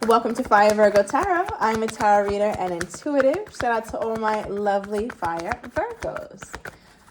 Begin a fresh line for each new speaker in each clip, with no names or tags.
Welcome to Fire Virgo Tarot. I'm a tarot reader and intuitive. Shout out to all my lovely fire Virgos.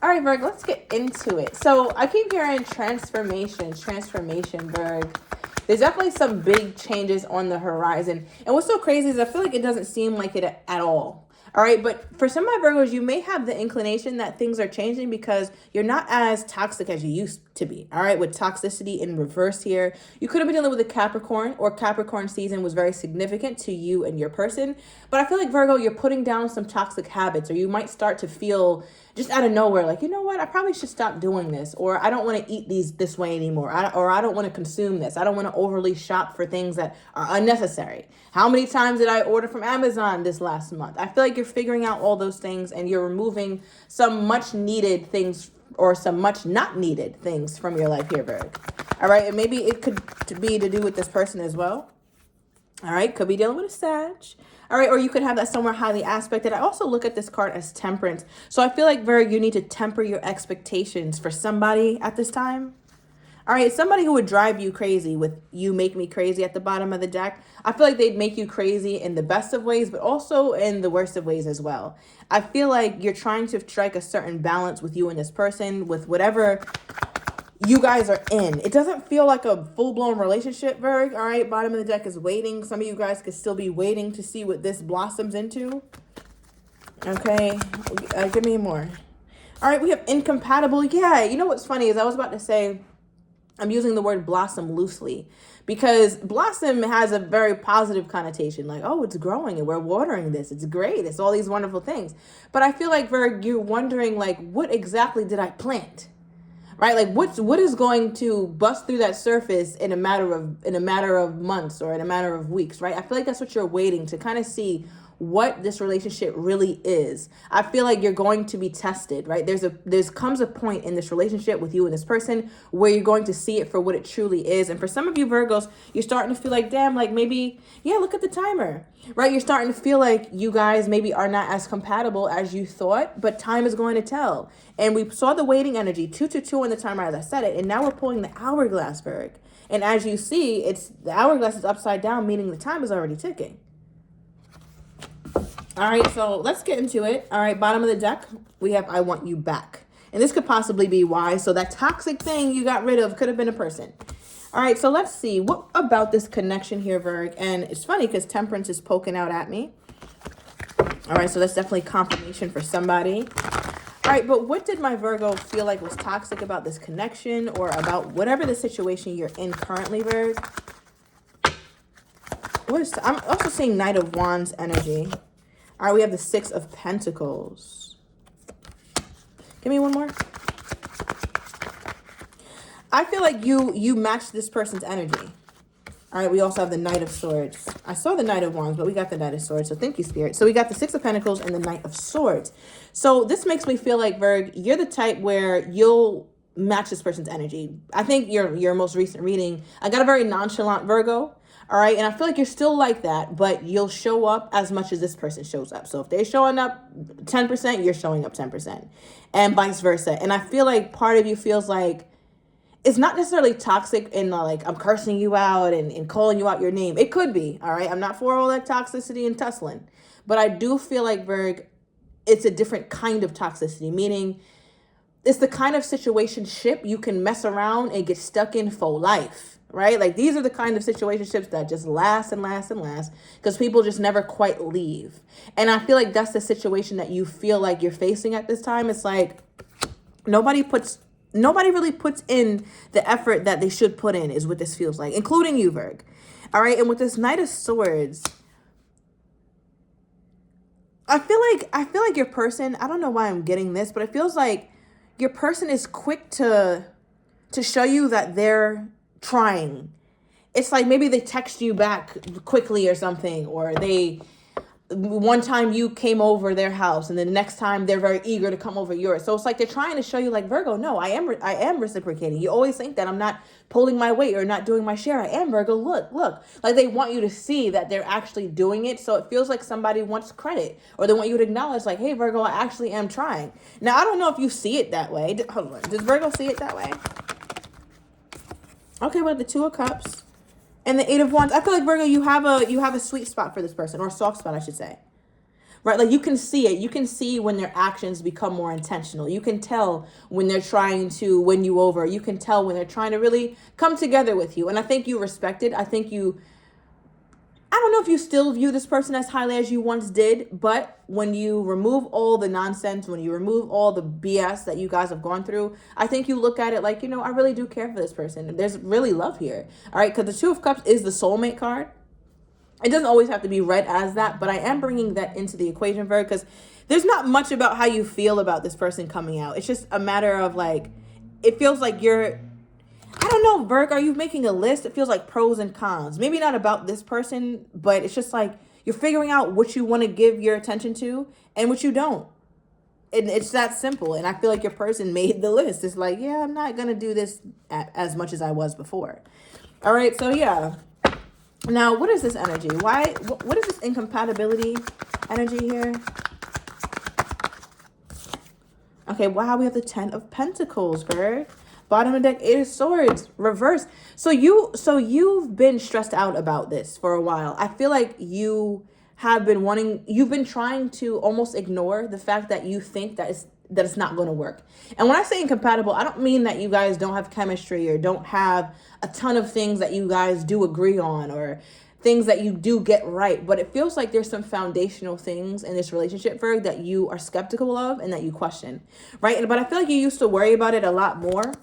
All right, Virgo, let's get into it. So I keep hearing transformation, Virg. There's definitely some big changes on the horizon. And what's so crazy is I feel like it doesn't seem like it at all. All right, but for some of my Virgos, you may have the inclination that things are changing because you're not as toxic as you used to be. All right, with toxicity in reverse here. You could have been dealing with a Capricorn, or Capricorn season was very significant to you and your person. But I feel like, Virgo, you're putting down some toxic habits, or you might start to feel just out of nowhere like, you know what, I probably should stop doing this, or I don't want to eat these this way anymore, or I don't want to consume this. I don't want to overly shop for things that are unnecessary. How many times did I order from Amazon this last month? I feel like you're figuring out all those things and you're removing some much needed things or some much not needed things from your life here, Virg. All right, and maybe it could be to do with this person as well. All right, could be dealing with a Sag. All right, or you could have that somewhere highly aspected. I also look at this card as temperance. So I feel like, Virg, you need to temper your expectations for somebody at this time. All right, somebody who would drive you crazy with "you make me crazy" at the bottom of the deck. I feel like they'd make you crazy in the best of ways, but also in the worst of ways as well. I feel like you're trying to strike a certain balance with you and this person, with whatever you guys are in. It doesn't feel like a full-blown relationship, Virg. All right, bottom of the deck is waiting. Some of you guys could still be waiting to see what this blossoms into. Okay, give me more. All right, we have incompatible. Yeah, you know what's funny is I was about to say, I'm using the word blossom loosely because blossom has a very positive connotation. Like, oh, it's growing and we're watering this. It's great. It's all these wonderful things. But I feel like, Virg, you're wondering, like, what exactly did I plant? Right? Like, what is going to bust through that surface in a matter of months or in a matter of weeks, right? I feel like that's what you're waiting to kind of see what this relationship really is. I feel like you're going to be tested, right? There's comes a point in this relationship with you and this person where you're going to see it for what it truly is. And for some of you Virgos, you're starting to feel like, damn, like maybe, yeah, look at the timer, right? You're starting to feel like you guys maybe are not as compatible as you thought, but time is going to tell. And we saw the waiting energy, 2 to 2 on the timer as I said it, and now we're pulling the hourglass, Virg. And as you see, it's the hourglass is upside down, meaning the time is already ticking. All right, so let's get into it. All right, bottom of the deck, we have "I want you back." And this could possibly be why. So that toxic thing you got rid of could have been a person. All right, so let's see. What about this connection here, Virg? And it's funny because temperance is poking out at me. All right, so that's definitely confirmation for somebody. All right, but what did my Virgo feel like was toxic about this connection or about whatever the situation you're in currently, Virg? I'm also seeing Knight of Wands energy. All right, we have the 6 of Pentacles. Give me one more. I feel like you match this person's energy. All right, we also have the Knight of Swords. I saw the Knight of Wands, but we got the Knight of Swords, so thank you, Spirit. So we got the 6 of Pentacles and the Knight of Swords. So this makes me feel like, Virg, you're the type where you'll match this person's energy. I think your most recent reading, I got a very nonchalant Virgo. All right, and I feel like you're still like that, but you'll show up as much as this person shows up. So if they're showing up 10%, you're showing up 10%, and vice versa. And I feel like part of you feels like it's not necessarily toxic in like I'm cursing you out and calling you out your name. It could be, all right? I'm not for all that toxicity and tussling, but I do feel like, Virg, it's a different kind of toxicity, meaning it's the kind of situationship you can mess around and get stuck in for life. Right? Like these are the kind of situationships that just last and last and last because people just never quite leave. And I feel like that's the situation that you feel like you're facing at this time. It's like nobody really puts in the effort that they should put in is what this feels like, including you, Virg. All right. And with this Knight of Swords, I feel like your person, I don't know why I'm getting this, but it feels like your person is quick to show you that they're trying. It's like maybe they text you back quickly or something, or one time you came over their house and the next time they're very eager to come over yours. So it's like they're trying to show you like, Virgo, no, I am reciprocating. You always think that I'm not pulling my weight or not doing my share. I am, Virgo. Look. Like they want you to see that they're actually doing it. So it feels like somebody wants credit or they want you to acknowledge like, hey, Virgo, I actually am trying. Now, I don't know if you see it that way. Hold on. Does Virgo see it that way? Okay, we have the 2 of Cups. And the Eight of Wands, I feel like, Virgo, you have a sweet spot for this person, or a soft spot, I should say. Right? Like, you can see it. You can see when their actions become more intentional. You can tell when they're trying to win you over. You can tell when they're trying to really come together with you. And I think you respect it. I don't know if you still view this person as highly as you once did, but when you remove all the nonsense, when you remove all the BS that you guys have gone through, I think you look at it like, I really do care for this person. There's really love here. All right, because the Two of Cups is the soulmate card. It doesn't always have to be read as that, but I am bringing that into the equation, Virgo, because there's not much about how you feel about this person coming out. It's just a matter of, like, it feels like I don't know, Virgo, are you making a list? It feels like pros and cons. Maybe not about this person, but it's just like you're figuring out what you want to give your attention to and what you don't. And it's that simple. And I feel like your person made the list. It's like, yeah, I'm not going to do this as much as I was before. All right, so yeah. Now, what is this energy? What is this incompatibility energy here? Okay, wow, we have the Ten of Pentacles, Virgo. Bottom of the deck, Eight of Swords, reverse. So you've been stressed out about this for a while. I feel like you've been trying to almost ignore the fact that you think that it's not going to work. And when I say incompatible, I don't mean that you guys don't have chemistry or don't have a ton of things that you guys do agree on or things that you do get right. But it feels like there's some foundational things in this relationship, Virgo, that you are skeptical of and that you question, right? But I feel like you used to worry about it a lot more.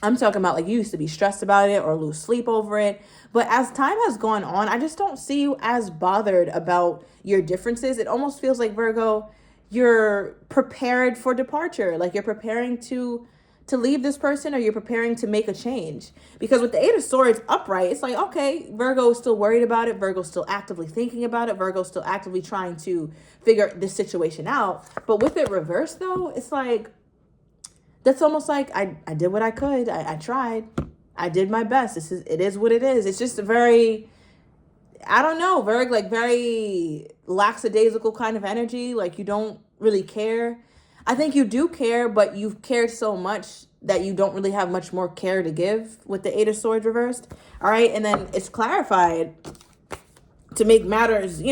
I'm talking about, like, you used to be stressed about it or lose sleep over it. But as time has gone on, I just don't see you as bothered about your differences. It almost feels like, Virgo, you're prepared for departure. Like, you're preparing to leave this person, or you're preparing to make a change. Because with the Eight of Swords upright, it's like, okay, Virgo is still worried about it. Virgo's still actively thinking about it. Virgo's still actively trying to figure this situation out. But with it reversed, though, it's like, that's almost like I did what I could. I tried. I did my best. It is what it is. It's just a very, I don't know, very lackadaisical kind of energy. Like, you don't really care. I think you do care, but you've cared so much that you don't really have much more care to give with the Eight of Swords reversed. All right. And then it's clarified to make matters,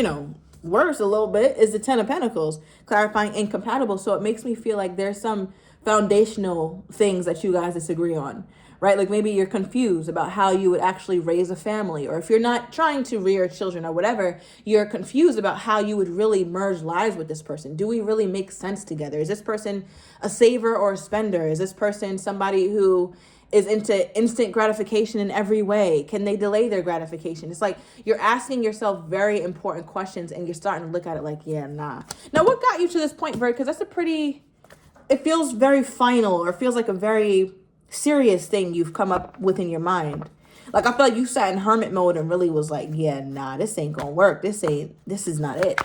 worse a little bit, is the Ten of Pentacles, clarifying incompatible. So it makes me feel like there's some foundational things that you guys disagree on, right? Like, maybe you're confused about how you would actually raise a family, or if you're not trying to rear children or whatever, you're confused about how you would really merge lives with this person. Do we really make sense together? Is this person a saver or a spender? Is this person somebody who is into instant gratification in every way? Can they delay their gratification? It's like you're asking yourself very important questions, and you're starting to look at it like, yeah, nah. Now, what got you to this point, Virgo? Because it feels very final, or feels like a very serious thing you've come up with in your mind. Like, I feel like you sat in hermit mode and really was like, yeah, nah, this ain't gonna work. This is not it.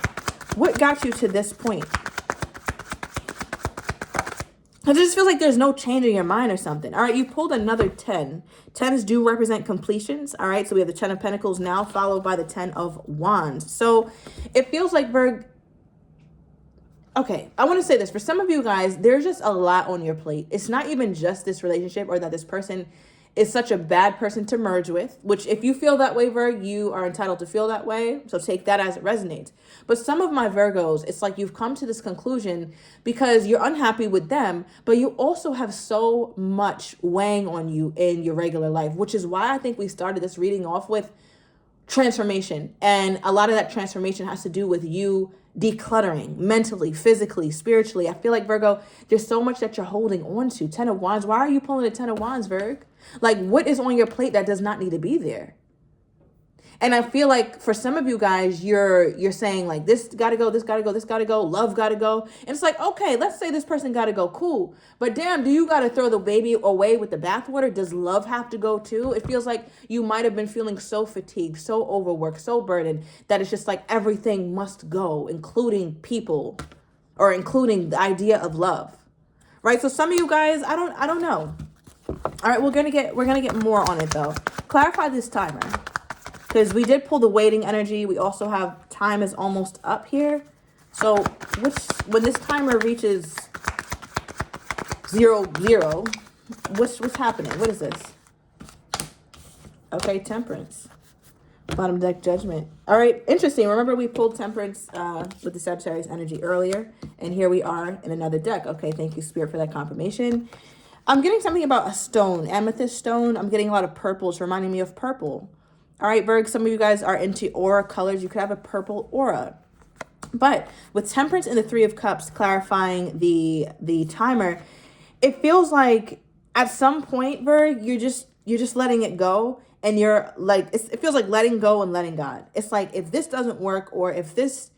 What got you to this point? It just feels like there's no change in your mind or something. All right, you pulled another 10. 10s do represent completions. All right, so we have the 10 of Pentacles now, followed by the 10 of Wands. So it feels like, Virgo, okay, I want to say this. For some of you guys, there's just a lot on your plate. It's not even just this relationship, or that this person is such a bad person to merge with, which if you feel that way, Virgo, you are entitled to feel that way. So take that as it resonates. But some of my Virgos, it's like you've come to this conclusion because you're unhappy with them, but you also have so much weighing on you in your regular life, which is why I think we started this reading off with transformation. And a lot of that transformation has to do with you decluttering mentally, physically, spiritually. I feel like, Virgo, there's so much that you're holding on to. 10 of Wands. Why are you pulling the 10 of Wands, Virgo? Like, what is on your plate that does not need to be there? And I feel like for some of you guys, you're saying like, this gotta go, this gotta go, this gotta go, love gotta go. And it's like, okay, let's say this person gotta go, cool. But damn, do you gotta throw the baby away with the bathwater? Does love have to go too? It feels like you might have been feeling so fatigued, so overworked, so burdened that it's just like everything must go, including people, or including the idea of love, right? So some of you guys, I don't know. All right, we're gonna get more on it though. Clarify this timer, because we did pull the waiting energy. We also have time is almost up here. So when this timer reaches 0, 0, what's happening? What is this? Okay, Temperance. Bottom deck, Judgment. All right, interesting. Remember we pulled Temperance with the Sagittarius energy earlier, and here we are in another deck. Okay, thank you, Spirit, for that confirmation. I'm getting something about a stone, amethyst stone. I'm getting a lot of purples, reminding me of purple. All right, Virg, some of you guys are into aura colors. You could have a purple aura. But with Temperance and the Three of Cups clarifying the timer, it feels like at some point, Virg, you're just letting it go. And you're like, it feels like letting go and letting God. It's like, if this doesn't work, or if this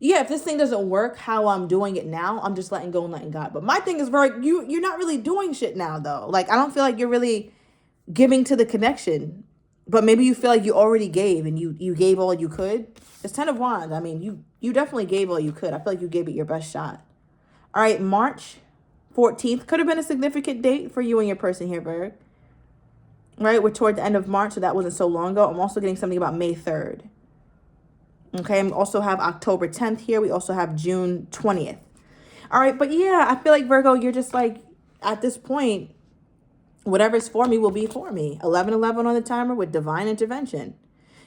thing doesn't work how I'm doing it now, I'm just letting go and letting God. But my thing is, Virg, you're not really doing shit now, though. Like, I don't feel like you're really giving to the connection. But maybe you feel like you already gave, and you gave all you could. It's 10 of Wands. I mean, you definitely gave all you could. I feel like you gave it your best shot. All right, March 14th could have been a significant date for you and your person here, Virg. Right, we're toward the end of March, so that wasn't so long ago. I'm also getting something about May 3rd. Okay, we also have October 10th here. We also have June 20th. All right, but yeah, I feel like, Virgo, you're just like, at this point, whatever's for me will be for me. 11:11 on the timer with divine intervention.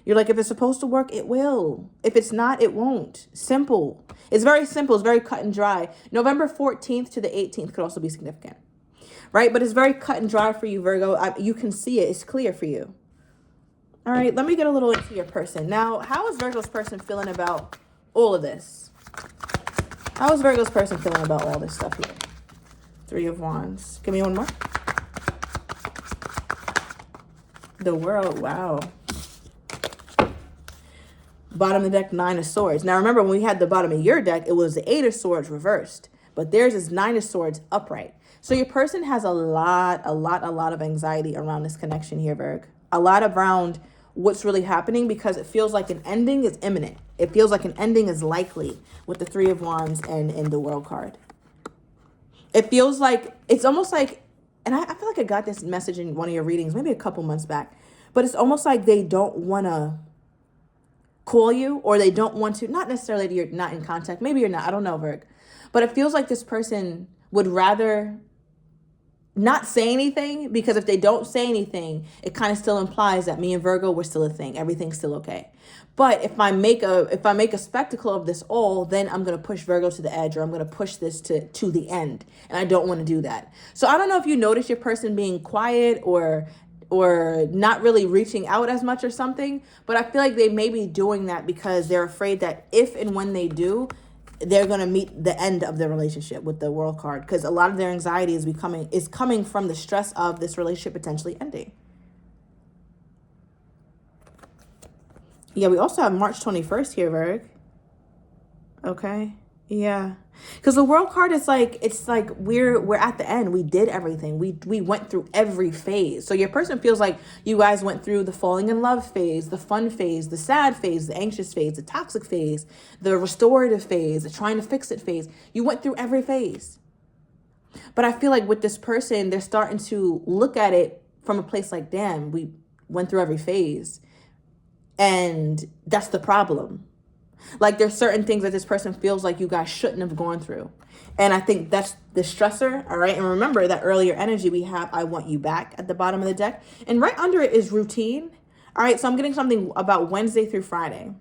You're like, if it's supposed to work, it will. If it's not, it won't. Simple. It's very simple. It's very cut and dry. November 14th to the 18th could also be significant. Right? But it's very cut and dry for you, Virgo. You can see it. It's clear for you. All right. Let me get a little into your person. Now, how is Virgo's person feeling about all of this? How is Virgo's person feeling about all this stuff here? Three of Wands. Give me one more. The World. Wow. Bottom of the deck, Nine of Swords. Now, remember, when we had the bottom of your deck, it was the Eight of Swords reversed. But theirs is Nine of Swords upright. So your person has a lot of anxiety around this connection here, Virg. A lot around what's really happening, because it feels like an ending is imminent. It feels like an ending is likely with the Three of Wands and the World card. It feels like, it's almost like, and I feel like I got this message in one of your readings, maybe a couple months back, but it's almost like they don't want to call you, or they don't want to, not necessarily that you're not in contact. Maybe you're not. I don't know, Virg. But it feels like this person would rather not say anything, because if they don't say anything, it kind of still implies that me and Virgo, we're still a thing. Everything's still okay. But if I make a spectacle of this all, then I'm going to push Virgo to the edge, or I'm going to push this to the end. And I don't want to do that. So I don't know if you notice your person being quiet or not really reaching out as much or something, but I feel like they may be doing that because they're afraid that if and when they do, they're going to meet the end of the relationship with the World card, because a lot of their anxiety is coming from the stress of this relationship potentially ending. Yeah, we also have March 21st here, Virg. Okay. Yeah. Because the World card is like, it's like we're at the end. We did everything. We went through every phase. So your person feels like you guys went through the falling in love phase, the fun phase, the sad phase, the anxious phase, the toxic phase, the restorative phase, the trying to fix it phase. You went through every phase. But I feel like with this person, they're starting to look at it from a place like, damn, we went through every phase. And that's the problem. Like, there's certain things that this person feels like you guys shouldn't have gone through. And I think that's the stressor, all right? And remember that earlier energy we have, I want you back at the bottom of the deck. And right under it is routine, all right? So I'm getting something about Wednesday through Friday,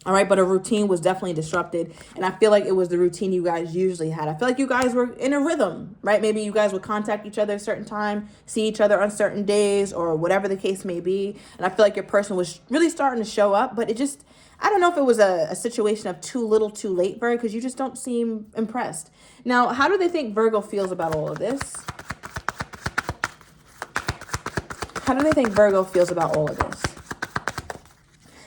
all right? But a routine was definitely disrupted. And I feel like it was the routine you guys usually had. I feel like you guys were in a rhythm, right? Maybe you guys would contact each other at a certain time, see each other on certain days, or whatever the case may be. And I feel like your person was really starting to show up, but it just, I don't know if it was a situation of too little, too late, Virgo, because you just don't seem impressed. Now, how do they think Virgo feels about all of this? How do they think Virgo feels about all of this?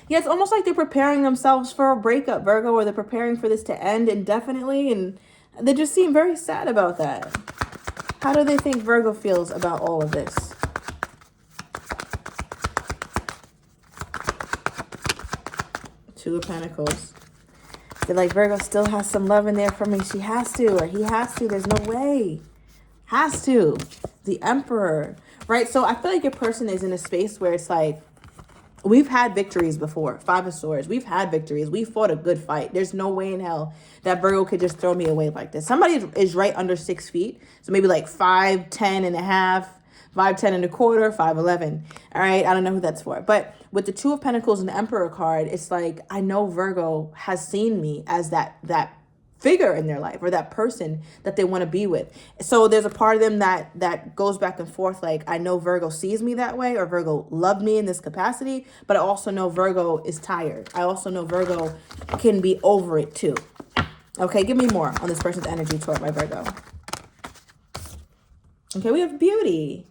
Yeah, it's almost like they're preparing themselves for a breakup, Virgo, or they're preparing for this to end indefinitely, and they just seem very sad about that. How do they think Virgo feels about all of this? Two of Pentacles. They're like, Virgo still has some love in there for me. She has to, or he has to. There's no way. Has to. The Emperor. Right? So I feel like your person is in a space where it's like, we've had victories before. Five of Swords. We've had victories. We fought a good fight. There's no way in hell that Virgo could just throw me away like this. Somebody is right under 6 feet. So maybe like 5'10" and a half. 5'10" and a quarter, 5'11". All right, I don't know who that's for. But with the Two of Pentacles and the Emperor card, it's like, I know Virgo has seen me as that figure in their life, or that person that they want to be with. So there's a part of them that goes back and forth, like, I know Virgo sees me that way, or Virgo loved me in this capacity, but I also know Virgo is tired. I also know Virgo can be over it too. Okay, give me more on this person's energy toward my Virgo. Okay, we have Beauty.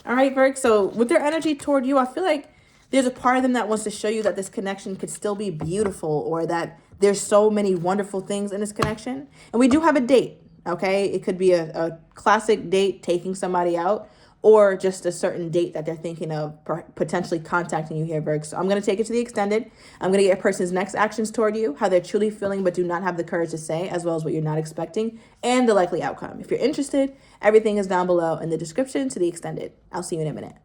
All right, Virgo, so with their energy toward you, I feel like there's a part of them that wants to show you that this connection could still be beautiful, or that there's so many wonderful things in this connection. And we do have a date, okay? It could be a classic date, taking somebody out, or just a certain date that they're thinking of potentially contacting you here, Virgo. So I'm going to take it to the extended. I'm going to get a person's next actions toward you, how they're truly feeling but do not have the courage to say, as well as what you're not expecting, and the likely outcome. If you're interested, everything is down below in the description to the extended. I'll see you in a minute.